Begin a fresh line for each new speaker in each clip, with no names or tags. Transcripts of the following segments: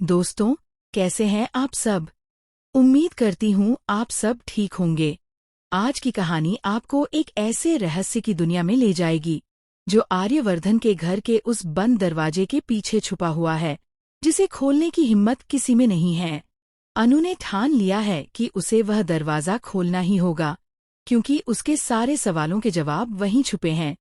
दोस्तों, कैसे हैं आप सब। उम्मीद करती हूँ आप सब ठीक होंगे। आज की कहानी आपको एक ऐसे रहस्य की दुनिया में ले जाएगी जो आर्यवर्धन के घर के उस बंद दरवाजे के पीछे छुपा हुआ है, जिसे खोलने की हिम्मत किसी में नहीं है। अनु ने ठान लिया है कि उसे वह दरवाजा खोलना ही होगा, क्योंकि उसके सारे सवालों के जवाब वहीं छुपे हैं।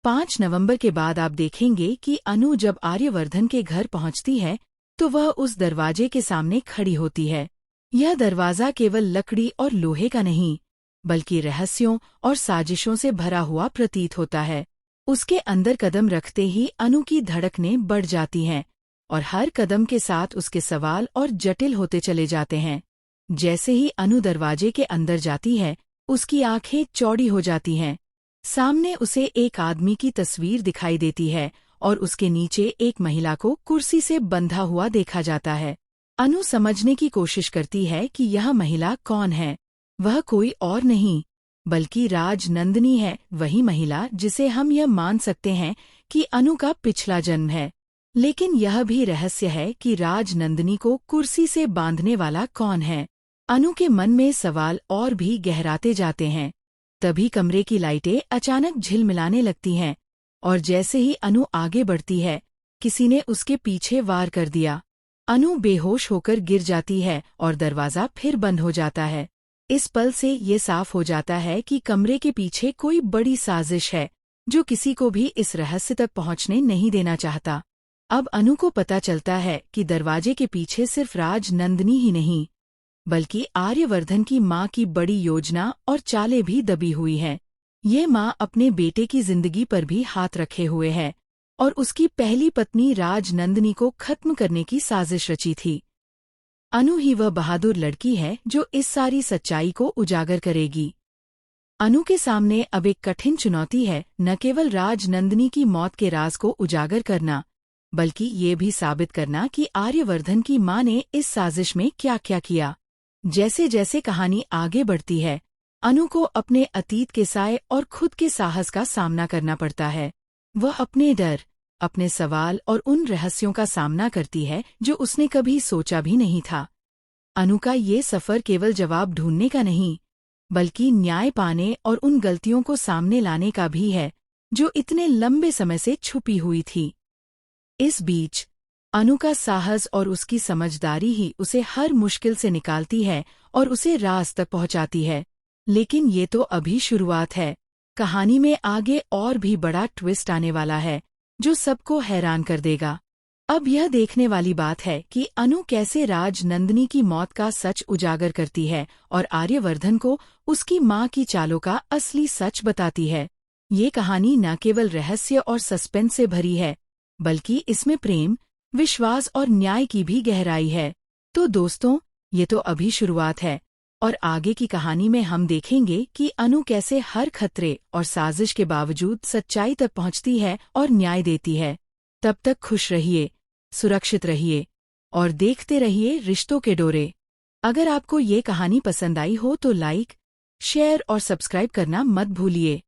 5 नवंबर के बाद आप देखेंगे कि अनु जब आर्यवर्धन के घर पहुंचती है तो वह उस दरवाजे के सामने खड़ी होती है। यह दरवाजा केवल लकड़ी और लोहे का नहीं, बल्कि रहस्यों और साजिशों से भरा हुआ प्रतीत होता है। उसके अंदर कदम रखते ही अनु की धड़कनें बढ़ जाती हैं, और हर कदम के साथ उसके सवाल और जटिल होते चले जाते हैं। जैसे ही अनु दरवाजे के अंदर जाती है, उसकी आंखें चौड़ी हो जाती हैं। सामने उसे एक आदमी की तस्वीर दिखाई देती है और उसके नीचे एक महिला को कुर्सी से बंधा हुआ देखा जाता है। अनु समझने की कोशिश करती है कि यह महिला कौन है। वह कोई और नहीं, बल्कि राजनंदिनी है, वही महिला जिसे हम यह मान सकते हैं कि अनु का पिछला जन्म है। लेकिन यह भी रहस्य है कि राजनंदिनी को कुर्सी से बांधने वाला कौन है। अनु के मन में सवाल और भी गहराते जाते हैं। तभी कमरे की लाइटें अचानक झिलमिलाने लगती हैं, और जैसे ही अनु आगे बढ़ती है, किसी ने उसके पीछे वार कर दिया। अनु बेहोश होकर गिर जाती है और दरवाजा फिर बंद हो जाता है। इस पल से ये साफ हो जाता है कि कमरे के पीछे कोई बड़ी साजिश है, जो किसी को भी इस रहस्य तक पहुंचने नहीं देना चाहता। अब अनु को पता चलता है कि दरवाजे के पीछे सिर्फ राजनंदिनी ही नहीं, बल्कि आर्यवर्धन की माँ की बड़ी योजना और चालें भी दबी हुई हैं। ये माँ अपने बेटे की जिंदगी पर भी हाथ रखे हुए है और उसकी पहली पत्नी राजनंदिनी को खत्म करने की साजिश रची थी। अनु ही वह बहादुर लड़की है जो इस सारी सच्चाई को उजागर करेगी। अनु के सामने अब एक कठिन चुनौती है, न केवल राजनंदिनी की मौत के राज को उजागर करना, बल्कि ये भी साबित करना कि आर्यवर्धन की माँ ने इस साजिश में क्या क्या किया। जैसे जैसे कहानी आगे बढ़ती है, अनु को अपने अतीत के साए और खुद के साहस का सामना करना पड़ता है। वह अपने डर, अपने सवाल और उन रहस्यों का सामना करती है जो उसने कभी सोचा भी नहीं था। अनु का ये सफर केवल जवाब ढूंढने का नहीं, बल्कि न्याय पाने और उन गलतियों को सामने लाने का भी है जो इतने लंबे समय से छुपी हुई थी। इस बीच अनु का साहस और उसकी समझदारी ही उसे हर मुश्किल से निकालती है और उसे राज तक पहुंचाती है। लेकिन ये तो अभी शुरुआत है। कहानी में आगे और भी बड़ा ट्विस्ट आने वाला है, जो सबको हैरान कर देगा। अब यह देखने वाली बात है कि अनु कैसे राजनंदिनी की मौत का सच उजागर करती है और आर्यवर्धन को उसकी माँ की चालों का असली सच बताती है। ये कहानी न केवल रहस्य और सस्पेंस से भरी है, बल्कि इसमें प्रेम, विश्वास और न्याय की भी गहराई है। तो दोस्तों, ये तो अभी शुरुआत है, और आगे की कहानी में हम देखेंगे कि अनु कैसे हर खतरे और साजिश के बावजूद सच्चाई तक पहुंचती है और न्याय देती है। तब तक खुश रहिए, सुरक्षित रहिए और देखते रहिए रिश्तों के डोरे। अगर आपको ये कहानी पसंद आई हो तो लाइक, शेयर और सब्सक्राइब करना मत भूलिए।